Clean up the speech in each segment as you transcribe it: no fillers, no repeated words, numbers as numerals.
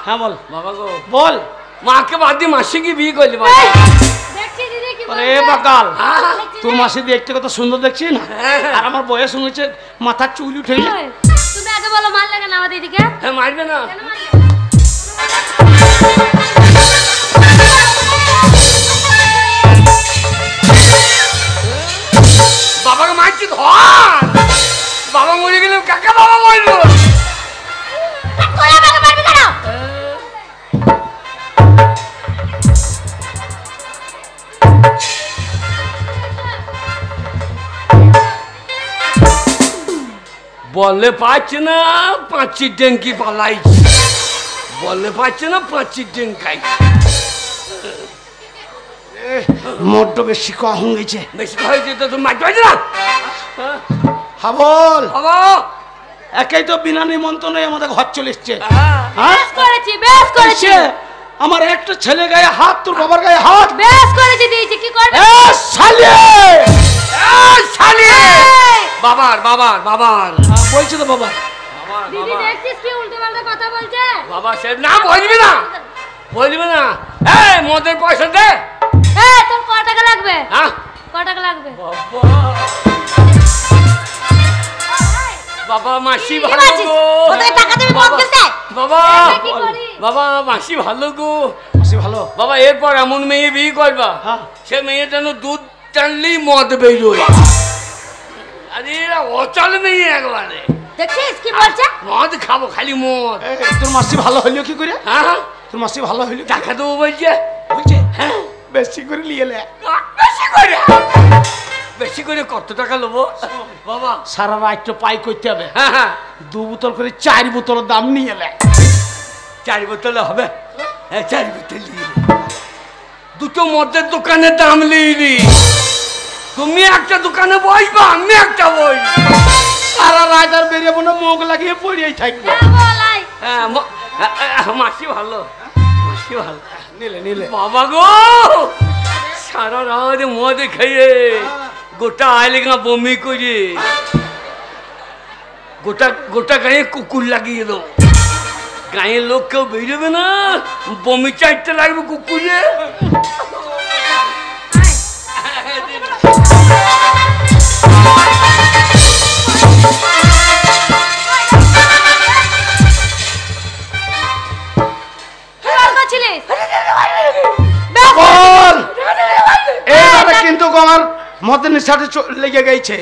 হ্যাঁ বল বাবা গো বল মাকে বাদ দিয়ে মাসি কি বিয়ে করলি আরে বাকাল তোর মাসি দেখতে কত সুন্দর দেখছি না আর আমার বয়স হয়েছে মাথার চুল উঠে তুমি আগে বলো মার লাগে না আমার দিদিকে হ্যাঁ মারবে না বাবাকে মারছি ধর বাবা মরে গেলে কাকে বাবা মরলো বললে পাচ্ছে না পাঁচির ডেঙ্কি পালাইছি বললে পাচ্ছে না পাঁচির ডেঙ্কাই মোটটা বেশি কম গেছে বেশি হয়েছে তো তুমি মারতে পারছো না হ্যাঁ বল বাবা একাই তো বিনা নিমন্ত্রণে আমাদের ঘর চলে এসছে বেশ করেছি বেশ করেছি আমার একটা ছেলে গায়ে হাত তোর বাবার গায়ে হাত বেশ করেছি দিয়েছি কি করবে এ শালি শালি বাবার বাবার বাবার বলছে তো বাবা দিদি দেখছিস কি উল্টোপাল্টা কথা বলছে বাবা সে না বলবি না বলবি না এই মদের পয়সা দে এই তোর কত টাকা লাগবে হ্যাঁ কত টাকা লাগবে বাবা মাসি ভালো গো কোথায় টাকা দেবে মদ কিনতে বাবা কি করি বাবা মাসি ভালো গো মাসি ভালো বাবা এরপর এমন মেয়ে বিয়ে করবা হ্যাঁ সে মেয়ে যেন দুধ টানলেই মদ বেরোয় আরে এরা অচল মেয়ে একবারে দেখছিস কি বলছে মদ খাবো খালি মদ তোর মাসি ভালো হইলো কি করে হ্যাঁ তোর মাসি ভালো হইলো টাকা দেবো বলছে বলছে হ্যাঁ বেশি করে নিয়ে এলে বেশি করে বেশি করে কত টাকা নেবো বাবা সারা রাত তো পাই করতে হবে হ্যাঁ হ্যাঁ 2 বোতল করে 4 বোতলের দাম নিয়ে এলে 4 বোতলে হবে হ্যাঁ 4 বোতল নিয়ে দুটো মদের দোকানের দাম লিলি তুমি একটা দোকানে বসবা আমি একটা বই সারা রাত আর বেরিয়ে না মুখ লাগিয়ে পড়েই থাকবে বলাই হ্যাঁ মাসি ভালো মাসি ভালো নিলে নিলে বাবা গো সারা রাত মদ খেয়ে গোটা আইলে না বমি করে গোটা গোটা গায়ে কুকুর লাগিয়ে দেবো গায়ের লোক কেউ বেরোবে না বমি চাইতে লাগবে কুকুরে কিন্তু আমার মতের সাথে লেগে গেছে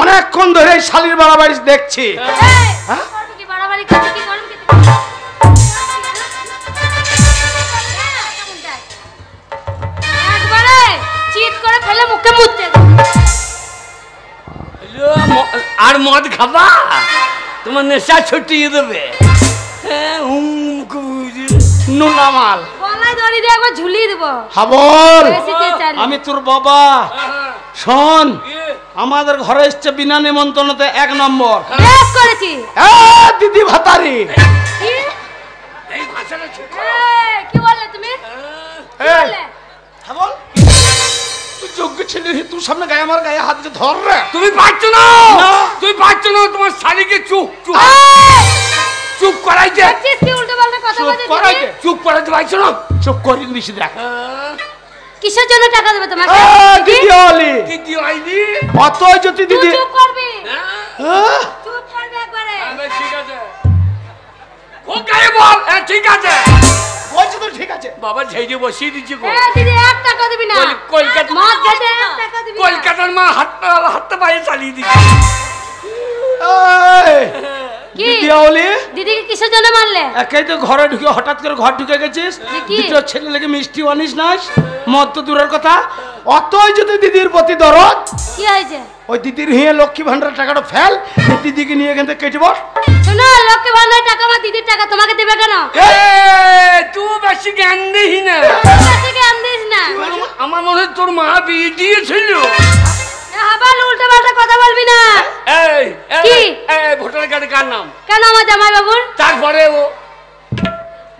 অনেকক্ষণ ধরে শালির বাড়াবাড়ি দেখছি আর মদ খাবা তোমার নেশা ছুটিয়ে দেবে নোনা মাল ঝুলিয়ে দেবো হাবল আমি তোর বাবা শোন আমাদের ঘরে এসছে বিনা নিমন্ত্রণতে 1 নম্বর করেছি দিদি ভাতারি কি বললে তুমি হাবল তুই যোগ্য ছেলে তুই সামনে গায়ে আমার গায়ে হাত দিয়ে ধর রে তুমি পারছো না তুমি পারছো না তোমার শালিকে চুপ চুপ চুপ করাইতে কি উল্টোপাল্টা কথা বলছিস চুপ করাইতে পারছো না চুপ করি নিছি দেখ কিসের জন্য টাকা দেবে তোমাকে দিদি ওলি দিদি আইলি অত যদি দিদি চুপ করবি চুপ করবে একবারে ঠিক আছে ওকে বল ঠিক আছে বলছি তো ঠিক আছে বাবা ঝেড়ে বসিয়ে দিচ্ছি গো দিদি 1 টাকা দিবি না কলকাতা মদ খেতে 1 টাকা দিবি কলকাতার মা হাতটা পায়ে চালিয়ে দিচ্ছি দিদি ওলি দিদিকে কিসের জন্য মারলে একাই তো ঘরে ঢুকে হঠাৎ করে ঘর ঢুকে গেছিস দুটো ছেলে লেগে মিষ্টি আনিস নাস মদ তো দূরের কথা অতই যদি দিদির প্রতি দরদ কি হয়েছে ওই দিদির হিয়ে লক্ষ্মী ভান্ডার টাকাটা ফেল দিদিকে নিয়ে এখান থেকে কেটে বস শোনো লক্ষ্মী ভান্ডার টাকা আমার দিদির টাকা তোমাকে দেবে কেন তুই বেশি জ্ঞান দিস না বেশি জ্ঞান দিস না আমার মনে হয় তোর মা বিয়ে দিয়েছিল আবার উল্টোপাল্টা কথা বলবি না এই কি ভোটার কার্ডে কার নাম কেন আমার জামাই বাবুর তারপরে ও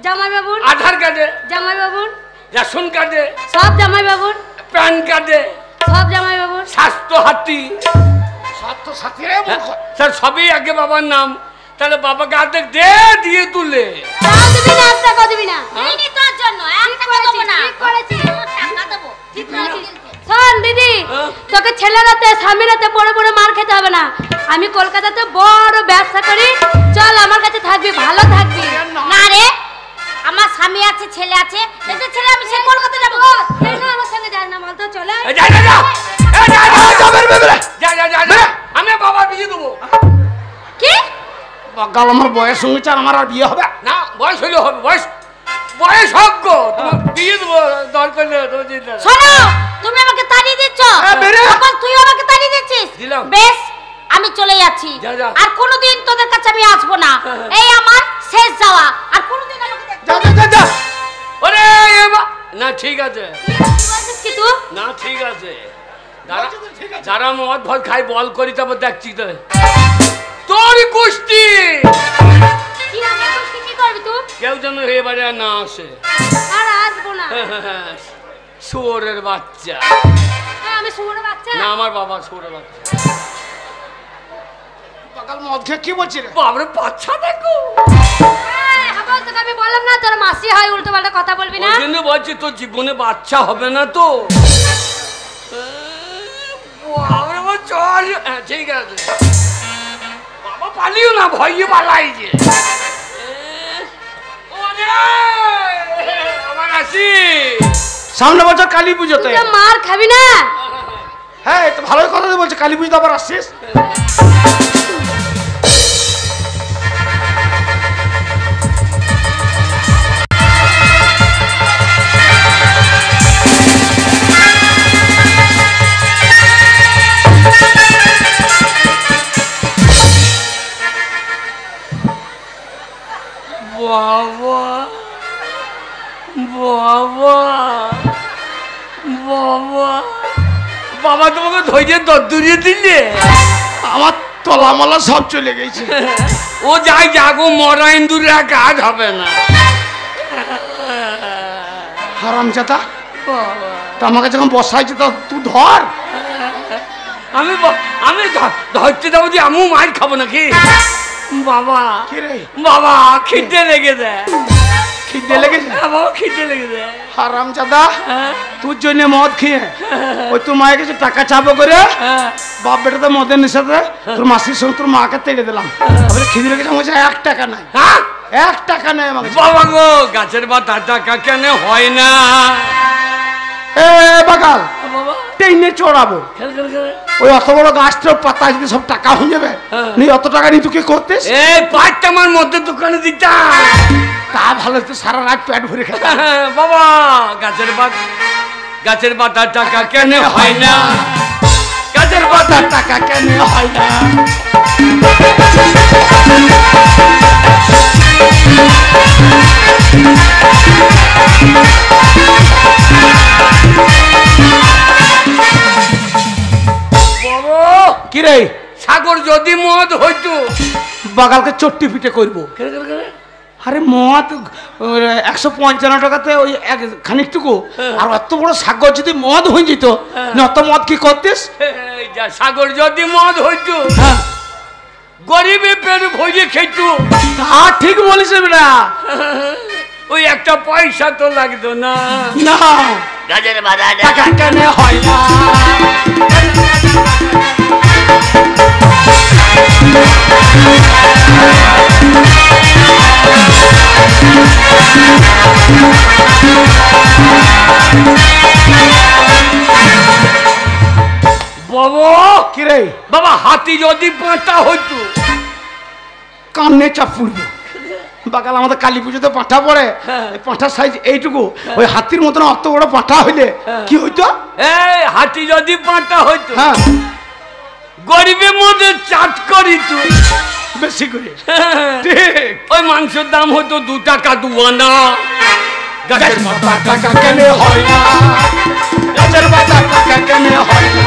জামাই বাবুর আধার কার্ডে জামাই বাবুর রেশন কার্ডে সব জামাই বাবুর প্যান কার্ডে সব জামাই বাবুর স্বাস্থ্য হাতি স্বাস্থ্য সাথী স্যার সবই আগে বাবার নাম তাহলে বাবাকে অর্ধেক দে দিয়ে তুলে তাও দিবি না তোকে ছেলেরাতে স্বামীরাতে বড় বড় মার খেতে হবে না। আমি কলকাতাতে বড় ব্যবসা করি, চল আমার কাছে থাকবি, ভালো থাকবি। না রে, আমার স্বামী আছে, ছেলে আছে, এদের ছেলে আমি সে কলকাতা যাবো। কেন আমার সঙ্গে যাস না বলতো? চলে আমি বাবা বিয়ে দেবো। কি বাগাল আমার বয়স হয়েছে আর আমার আর বিয়ে হবে না, বয়স হইলে হবে, বয়স হোক গো, তোমার বিয়ে দেবো দরকার নেই। শোনো, তুমি আমাকে তাড়িয়ে দিচ্ছ, এখন তুইও আমাকে তাড়িয়ে দিচ্ছিস। দিলাম। বেশ, আমি চলে যাচ্ছি, যা, যা। আর কোনোদিন তোদের কাছে আমি আসবো না। এই আমার শেষ যাওয়া, আর কোনোদিন আমাকে দেখতে যা যা যা। ওরে না, ঠিক আছে, বলছিস কি তুই? না ঠিক আছে, যারা মদ ভদ খাই বল করি, তারপর দেখছি তো তোর গোষ্ঠী কি আমার গোষ্ঠী কি করবি তুই? কেউ যেন এবারে আর না আসে। আর আসবো না। শুয়োরের বাচ্চা। হ্যাঁ, আমি শুয়োরের বাচ্চা। না, আমার বাবা শুয়োরের বাচ্চা। বাগাল মদ খেয়ে কি বলছি রে? বাবরে বাচ্চা দেখো। হ্যাঁ, তোকে আমি বললাম না তোর মাসি হয়, উল্টো পাল্টা কথা বলবি না। ওই জন্য বলছি তোর জীবনে বাচ্চা হবে না তো। বাবরে বাবা, চল। ঠিক আছে, বাবা পালিও না, ভয়ে পালাই যে। আমার আসি সামনে বছর কালী পুজোতে। তুই মার খাবি না? হ্যাঁ, তো ভালোই কথা বলছে, কালী পুজোতে আবার আসছিস। বাবা বাবা বাবা বাবা, তোমাকে ধৈর্যের দরিয়ে দিলে। আমার তলামালা সব চলে গেছে। ও যাই যাগো, মরা ইন্দুরের কাজ হবে না। হারামজাদা, তা আমাকে যখন বসাইছে তা তুই ধর। আমি ধরতে যাবো যে আমিও মার খাবো নাকি? বাবা কি রে? বাবা, খিদে লেগে দেয়। খিদে লেগেছে? বাবা, খিদে লেগে দেয়। হারামজাদা, হ্যাঁ, তোর জন্য মদ খেয়ে ওই তোর মায়ের কাছে টাকা চাপো করে হ্যাঁ। বাপ বেটাতে মদের নেশাতে তোর মাসির সঙ্গে তোর মাকে তেড়ে দিলাম। তারপরে খিদে লেগেছে, আমার কাছে 1 টাকা নাই। হ্যাঁ? 1 টাকা নাই আমার কাছে। বাবা গো, গাছের পাতা টাকা কেন হয় না? এ বাগাল, বাবা, টেনে চড়াবো। খেল খেল খেল। ওই অত বড় গাছটার পাতা যদি সব টাকা হয়ে যাবে, নিয়ে অত টাকা নিয়ে তুই কি করতিস? এই পাঁচটা আমার মধ্যে দোকানে দিতাম। তা ভালো, তুই সারা রাত পেট ভরে খেতে। বাবা, গাছের পাতা টাকা কেন হয় না? গাছের পাতা টাকা কেন হয় না? কি রে? সাগর যদি মদ হইতো, বাগালকে চট্টি পিঠে করবো। আরে মদ 155 টাকাতে ওই খানিকটুকু, আর অত বড় সাগর যদি মদ হয়ে যেত, অত মদ কি করতিস? সাগর যদি মদ হইতো, গরিবে পেট ভরে খেত। তা ঠিক বলিস বেটা। ওই একটা পয়সা তো লাগতো না। না, গাছের বাধা টাকা কেন হয় না? বাবা, কি রে? বাবা, হাতি যদি পাঁটা হইতো, কানে চাপ পড়বো। বাগাল আমাদের কালী পুজোতে পাঁঠা পড়ে, পাঁঠার সাইজ এইটুকু, ওই হাতির মতন অত বড় পাঁঠা হইলে কি হইতো? এই হাতি যদি পাঁটা হইতো, হ্যাঁ, গরিবের মধ্যে চাট করিত বেশি করে। ঠিক। ওই মাংসের দাম হইতো 2 টাকা 2 আনা। গাছের পাতা টাকা কেন হয় না? গাছের পাতা টাকা কেন হয় না?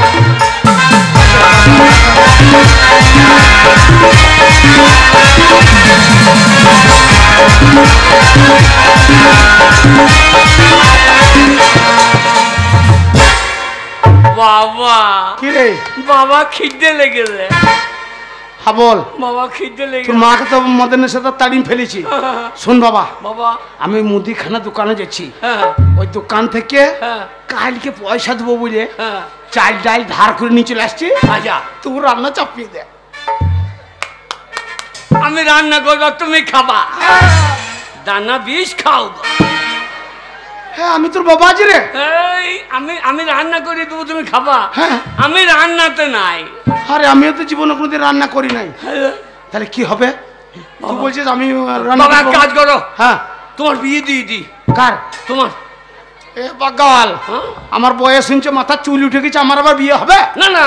বাবা, কি রে? বাবা, খিদে লেগেছে। হ্যাঁ বল বাবা খিদে লেগে তোর মাকে তো মদনের সাথে তাড়িয়ে ফেলেছি শোন বাবা বাবা আমি মুদিখানা দোকানে যাচ্ছি হ্যাঁ ওই দোকান থেকে হ্যাঁ কালকে পয়সা দেবো বুঝে হ্যাঁ চাল ডাল ধার করে নিয়ে চলে আসছি আচ্ছা তুই রান্না চাপিয়ে দে আমি রান্না করবো তুমি খাবা দানা বিষ খাও হ্যাঁ আমি তোর বাবা আছি রে এই আমি রান্না করে দেবো তুমি খাবা হ্যাঁ আমি রান্নাতে নাই আরে আমিও তো জীবনে কোনোদিন রান্না করি নাই তাহলে কি হবে তুই বলছিস আমি রান্না বাবা এক করবো? কাজ করো হ্যাঁ তোমার বিয়ে দিয়ে দি কার তোমার এ বাগাল হ্যাঁ? আমার বয়স শুনছে মাথা চুল উঠে গেছে আমার আবার বিয়ে হবে না না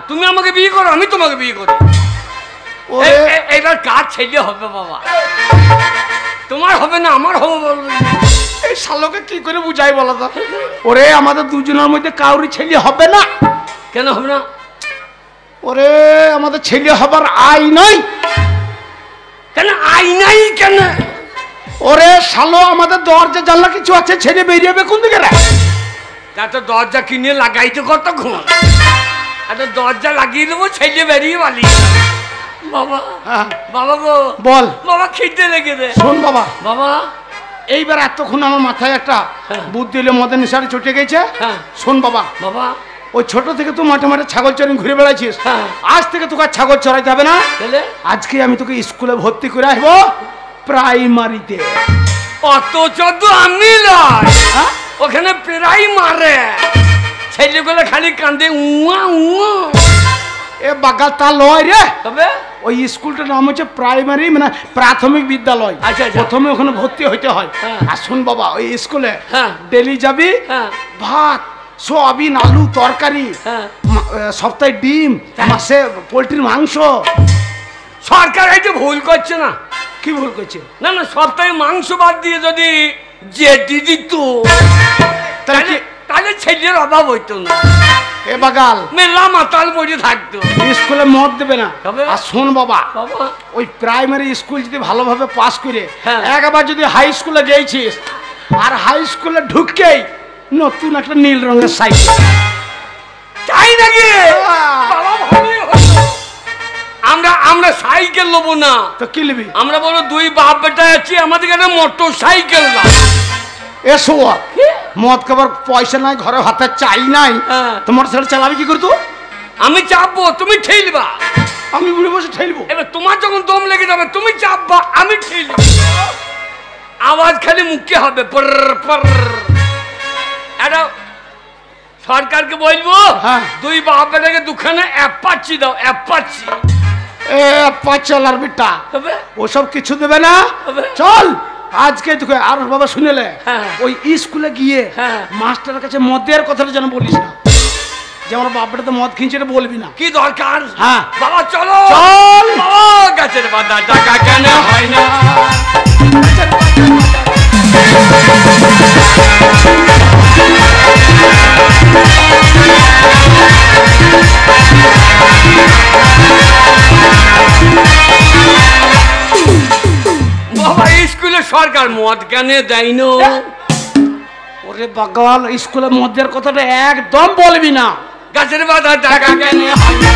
তুমি আমাকে বিয়ে করো আমি তোমাকে বিয়ে করি ওরে এইবার কাজ ছেলে হবে বাবা তোমার হবে না আমার হবে বলবে এই শালোকে কি করে বুঝাই বলো তো ওরে আমাদের দুজনের মধ্যে কাউরি ছেলে হবে না কেন হবে না ওরে আমাদের ছেলে হবার আই নাই কেন আই নাই কেন ওরে শালো আমাদের দরজা জানলা কিছু আছে ছেলে বেরিয়ে যাবে কোন দিকে রে তো দরজা কিনে লাগাইতে কতক্ষণ একটা দরজা লাগিয়ে দেবো ছেলে বেরিয়ে পালি বাবা হ্যাঁ বাবা গো বল বাবা খিদে লেগে দে শোন বাবা বাবা এইবার এতক্ষণ আমার মাথায় একটা হ্যাঁ। বুদ্ধি এলে মদের নিশারে চটে গেছে হ্যাঁ। শোন বাবা বাবা ওই ছোট থেকে তুই মাঠে মাঠে ছাগল চড়িয়ে ঘুরে বেড়াচ্ছিস হ্যাঁ। আজ থেকে তোকে আর ছাগল চড়াইতে হবে না তাহলে আজকে আমি তোকে স্কুলে ভর্তি করে আসবো প্রাইমারিতে অথচ তো আমি লয় হ্যাঁ? ওখানে প্রায় মারে ছেলেগুলো খালি কান্দে উয়া উয়া এ বাগাল তা লয় রে তবে ওই স্কুলটার নাম হচ্ছে প্রাইমারি মানে প্রাথমিক বিদ্যালয় আচ্ছা, আচ্ছা। প্রথমে ওখানে ভর্তি হইতে হয় হ্যাঁ। আর শোন বাবা ওই স্কুলে হ্যাঁ। ডেলি যাবি হ্যাঁ। ভাত সোয়াবিন আলু তরকারি হ্যাঁ। সপ্তাহে ডিম মাসে পোলট্রির মাংস সরকার এই যে ভুল করছে না কি ভুল করছে না না সপ্তাহে মাংস বাদ দিয়ে যদি জেটি দিত তাহলে কি তাহলে ছেলের অভাব হইতো না এ বাগাল মেলা মাতাল বসে থাকতো স্কুলে মত দেবে না তবে? আর শোন বাবা বাবা ওই প্রাইমারি স্কুল যদি ভালোভাবে পাস করে হ্যাঁ। একবার যদি হাই স্কুলে গেছিস আর হাই স্কুলে ঢুককেই নতুন একটা নীল রঙের সাইকেল তাই নাকি বাবা ভালোই হলো। আমরা সাইকেল নেবো না তো কি নিবি আমরা বলো দুই বাপ বেটা আছি আমাদের কাছে মোটর সাইকেল না এসো মদ খাবার পয়সা নাই ঘরে হাতে চাই নাই হ্যাঁ। তোমার ছেলে চালাবি কি করতো আমি চাপবো তুমি ঠেলবা আমি বুড়ে বসে ঠেলবো এবার তোমার যখন দম লেগে যাবে তুমি চাপবা আমি ঠেলবো আওয়াজ খালি মুখে হবে পর পর এটা সরকারকে বলবো হ্যাঁ। দুই বাপ বেটাকে দুখানে অ্যাপাচি দাও অ্যাপাচি এ পাঁচালার বেটা তবে ওসব কিছু দেবে না তবে? চল আজকে তোকে আর বাবা শুনেলে হ্যাঁ। ওই স্কুলে গিয়ে হ্যাঁ। মাস্টারের কাছে মদের কথাটা যেন বলিস না যে আমার বাপটা তো মদ কিনছে এটা বলবি না কি দরকার হ্যাঁ। বাবা চলো চল। বাবা গাছের পাতা টাকা কেন হয় না বাবা স্কুলে সরকার মদ কেন দেয় না ওরে বাগাল স্কুলে মদের কথাটা একদম বলবি না গাছের পাতা টাকা কেন হয় না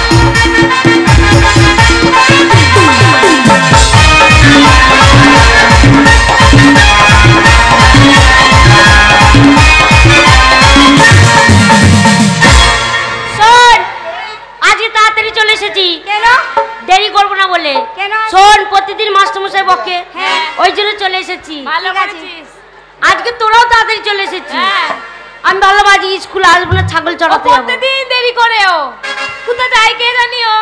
শোন আজকে তাড়াতাড়ি চলে এসেছি কেন দেরি করবো না বলে কেন? শোন প্রতিদিন মাস্টারমশাই বকে হ্যাঁ। ওই জন্য চলে এসেছি ভালো করেছিস আজকে তোরাও তাড়াতাড়ি চলে এসেছিস হ্যাঁ। আমি ভাবলাম আজ স্কুলে আসবো না ছাগল চড়াতে যাবো প্রতিদিন দেরি করে ও কোথায় যাই কে জানিও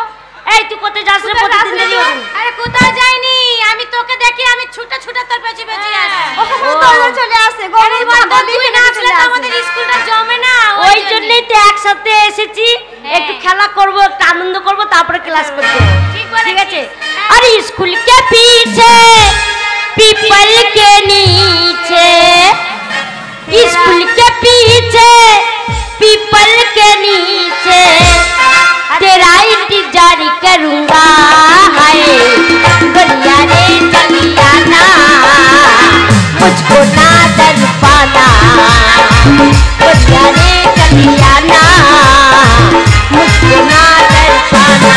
এই তুই কোথায় যাস রে প্রতিদিন দেরি হবে না? আরে কোথায় যাইনি আমি তোকে দেখি আমি ছুটে ছুটে তোর পেছনে পেছনে আসি ও। তোরা চলে আসে গরম বাবা তুই না আসলে তো আমাদের স্কুলটা জমে না ওই জন্যই তো একসাথে এসেছি একটু খেলা করব একটু আনন্দ করব তারপরে ক্লাস করতে যাবো। ঠিক বলেছিস। ঠিক আছে अरे स्कूल के पीछे पीपल के नीचे स्कूल के पीछे पीपल के नीचे तेरा इंतजार करूंगा हाय गलिया रे चलिया ना मुझको ना डर पाना गलिया रे चलिया ना मुझको ना डर पाना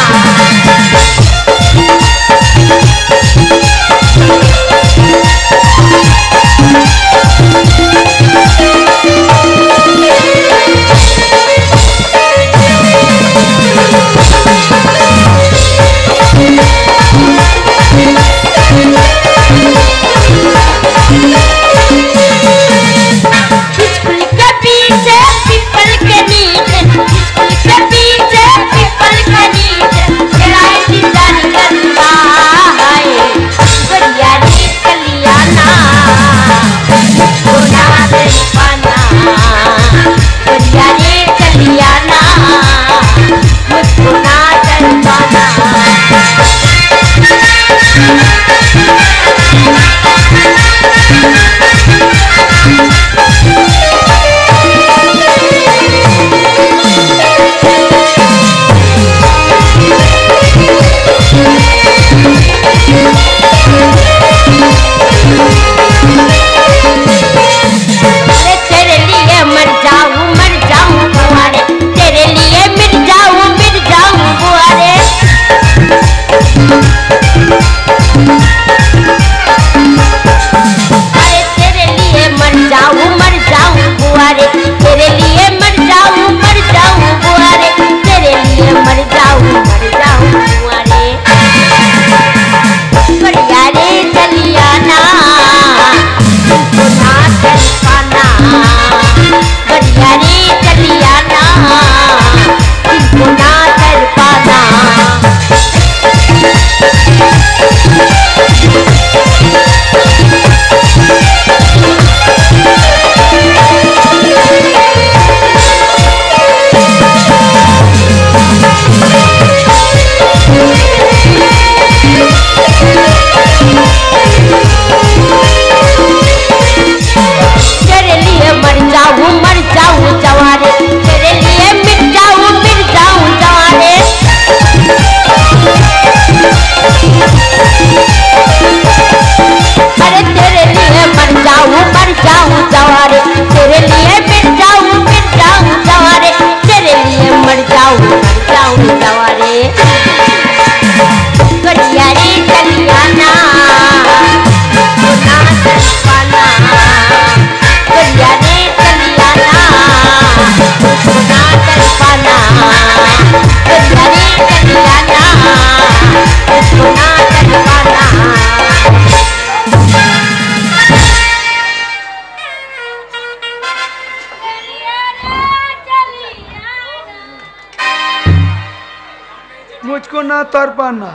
না তরপা না।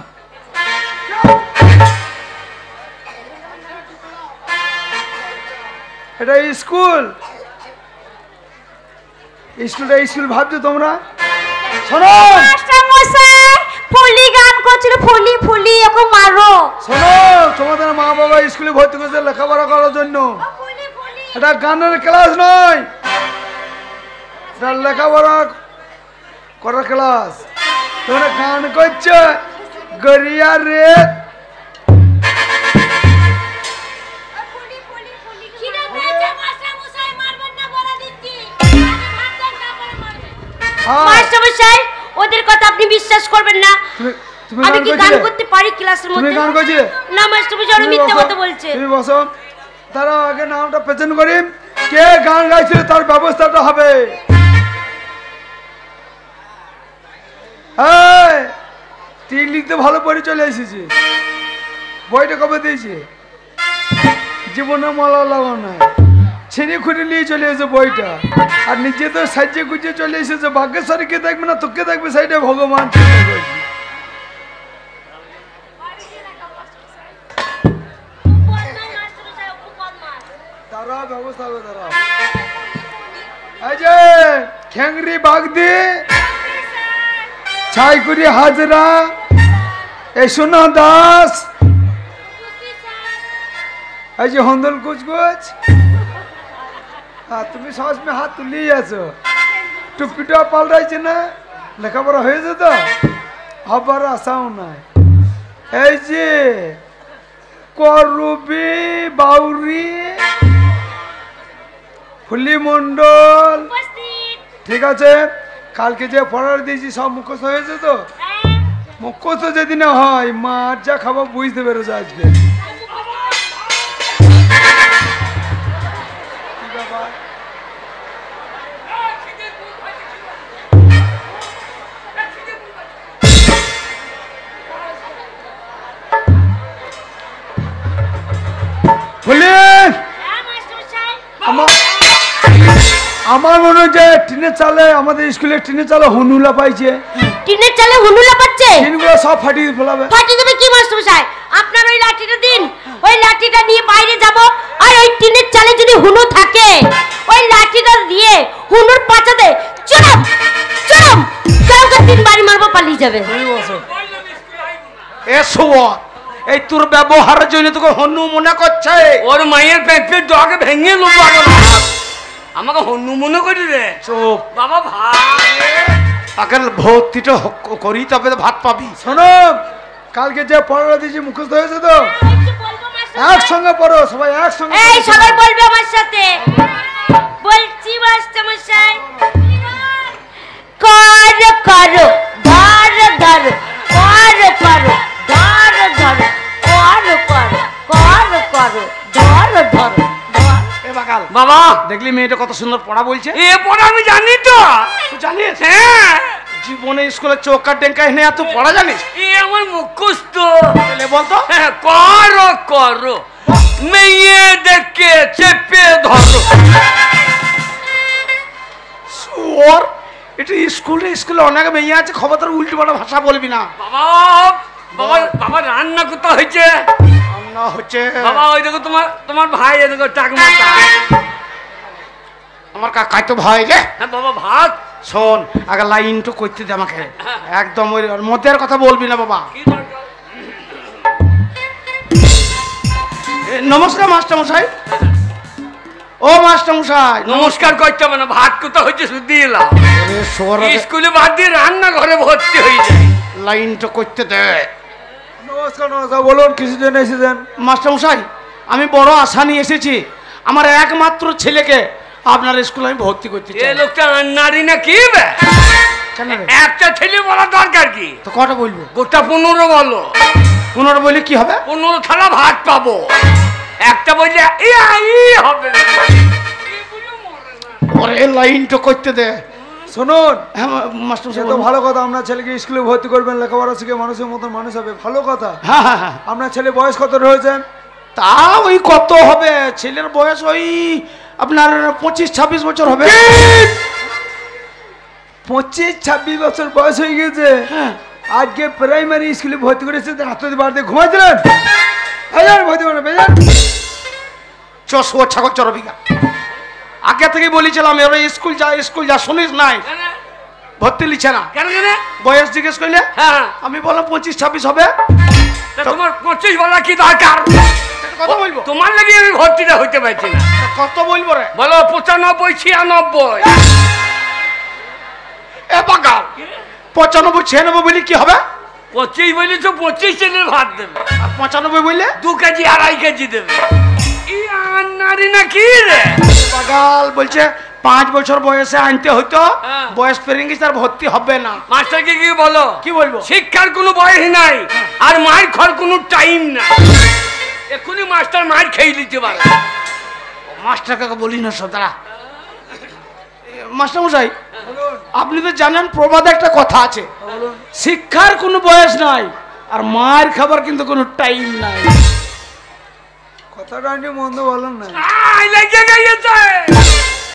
এটা স্কুল, স্কুলটা স্কুল ভাবছো তোমরা? শোনো ফুলি গান করছিল, ফুলি ফুলি ওকে মারো। শোনো, তোমাদের মা বাবা স্কুলে ভর্তি করেছে লেখাপড়া করার জন্য। এটা গানের ক্লাস নয়, এটা লেখাপড়া করার ক্লাস। তোমরা গান করছো গড়িয়া রে। মাস্টারমশাই ওদের কথা আপনি বিশ্বাস করবেন না। আমি কি গান করতে পারি ক্লাসের মধ্যে? তুমি গান করছিলে না মাস্টারমশাই, ওরা মিথ্যা কথা বলছে। তুমি বসো, তারা আগে নামটা প্রেজেন্ট করি। কে গান গাইছিল তার ব্যবস্থাটা হবে। হ্যাঁ, তুই লিখতে ভালো পড়ে চলে এসেছি। বইটা কবে দিয়েছি? জীবনে মালা লাগা নাই, ছিঁড়ে খুঁড়ে নিয়ে চলে এসে বইটা। আর নিজে তো সাজিয়ে গুজিয়ে চলে এসেছে। ভাগ্যেশ্বরী কে দেখবে না, তোকে দেখবে সাইডে ভগবান। তারা ব্যবস্থা হবে, তারা এই যে খ্যাংরি বাগদি ছাইকুড়ি হাজরা এই সোনা দাস, এই যে হন্দল কুচকুচ। তুমি সবসময় হাত তুলিয়ে আছো। টুপিটা পাল্টাইছে না, লেখাপড়া হয়েছে তো, আবার আসাও নাই। এই যে করবি বাউরি ফুলি মন্ডল, ঠিক আছে। কালকে যে পড়ার দিয়েছি সব মুখস্থ হয়েছে তো? মুখস্থ যদি না হয় মার যা খাবো বুঝতে পেরেছে আজকে। আমার মনে হয় যে টিনের চালে, আমাদের স্কুলে টিনের চালে হুনুলা পাইছে। টিনের চালে হুনুলা পাচ্ছে? টিনগুলো সব ফাটিয়ে ফেলাবে। ফাটিয়ে দেবে কি মাস্টারমশাই? আপনার ওই লাঠিটা দিন, ওই লাঠিটা নিয়ে বাইরে যাব। আর ওই টিনের চালে যদি হুনু থাকে, ওই লাঠিটা দিয়ে হুনুর পাচাতে চরম চরম কাউকে 3 বাড়ি মারবো, পালিয়ে যাবে। এসো, এই তোর ব্যবহারের জন্য তোকে হনু মনে করছে। ওর মায়ের পেটের দোয়াকে ভেঙে লোক আমাকে হনু মনে করি রে। চুপ বাবা ভাই, আগে ভর্তিটা করি তবে ভাত পাবি। শোনো, কালকে যে পড়া দিয়েছি মুখস্থ হয়েছে তো? একসঙ্গে পড়ো সবাই, একসঙ্গে। এই সবাই বলবে আমার সাথে। বলছি মাস্টারমশাই, কর করো ধর ধর, কর করো ধর ধর, কর করো কর করো ধর ধর। বাবা দেখলি মেয়েটা কত সুন্দর পড়া বলছে। এ পড়া আমি জানি তো। তুই জানিস? হ্যাঁ, জীবনে স্কুলে চৌকা টেঙ্কা এনে এত পড়া জানিস? এ আমার মুখস্থ। বলতো করো করো মেয়ে দেখে চেপে ধরো। ওর এটা স্কুলে স্কুলে অনেক মেয়ে আছে, খবরদার উল্টো পাল্টা ভাষা বলবি না। বাবা বাবা বাবা রান্না করতে হয়েছে। রান্না হচ্ছে বাবা, ওই দেখো তোমার তোমার ভাই, এ দেখো টাকমাটা। আমার কাকাই তো ভাই রে। হ্যাঁ বাবা, ভাত শোন, আগে লাইন তো করতে দে আমাকে। একদম ওই মধ্যে আর কথা বলবি না বাবা। কি দরকার? নমস্কার মাস্টার মশাই। ও মাস্টার মশাই নমস্কার করতে হবে না, ভাত কোথা হয়েছে শুধু এলাম। স্কুলে বাদ দিয়ে রান্না ঘরে ভর্তি হয়ে যায়। লাইন তো করতে দে। নমস্কার নমস্কার, বলুন কিছু জন্য এসেছেন? মাস্টার মশাই, আমি বড় আশা নিয়ে এসেছি। আমার একমাত্র ছেলেকে আপনার স্কুলে আমি ভর্তি করতে এ চাই। লোকটা নারী না কি? কেন রে? একটা ছেলে বলা দরকার কি? তো কটা বলবো? গোটা 15 বলো। 15 বলে কি হবে? 15 থালা ভাত পাবো। একটা বললে হবে না। ওরে লাইনটা করতে দে। শুনুন, হ্যাঁ মাস্টার সে মশাই তো বলুন। ভালো কথা, আপনার ছেলেকে স্কুলে ভর্তি করবেন, লেখাপড়া শিখে মানুষের মতন মানুষ হবে, ভালো কথা। হ্যাঁ হ্যাঁ হ্যাঁ, আপনার ছেলে বয়স কত রয়েছে? তা ওই কত হবে, ছেলের বয়স ওই আপনার 25-26 বছর হবে। 25-26 বছর বয়স হয়ে গেছে? হ্যাঁ। আজকে প্রাইমারি স্কুলে ভর্তি করেছে রাত্রে বাড়িতে ঘুমাইছিলেন বেজান ভর্তি করে বেজান চশো ছাগল চরবিঘা আগে থেকে বলেছিলাম এর স্কুল যা শুনিস নাই ভর্তি লিছে না কেন কেন বয়স জিজ্ঞেস করলে হ্যাঁ আমি বললাম 25-26 হবে তা তোমার 25 বলা কি দরকার কত বলবো তোমার লাগি আমি ভর্তিটা হইতে পারছি না কত বলবো রে বলো 95 96 এ বাগাও 95-96 বলি কি হবে 25 বলি তো 25 ছেলের ভাত দেবে আর 95 বললে 2 কেজি 2.5 কেজি দেবে ই আন্নারি না কি রে বাগাল বলছে 5 বছর বয়সে আনতে হইতো হ্যাঁ। বয়স পেরিয়ে গেছে আর ভর্তি হবে না মাস্টারকে কি বলো কি বলবো শিক্ষার কোনো বয়স নাই আর মার খাওয়ার কোনো টাইম নাই এখনই মাস্টার মার খেয়ে দিতে পারে মাস্টার কাকা বলি না সদারা মাস্টার মশাই আপনি তো জানেন প্রবাদে একটা কথা আছে শিক্ষার কোনো বয়স নাই আর মার খাবার কিন্তু কোনো টাইম নাই কথাটা আন্টি মন্দ বলেন না আই লেগে গেছে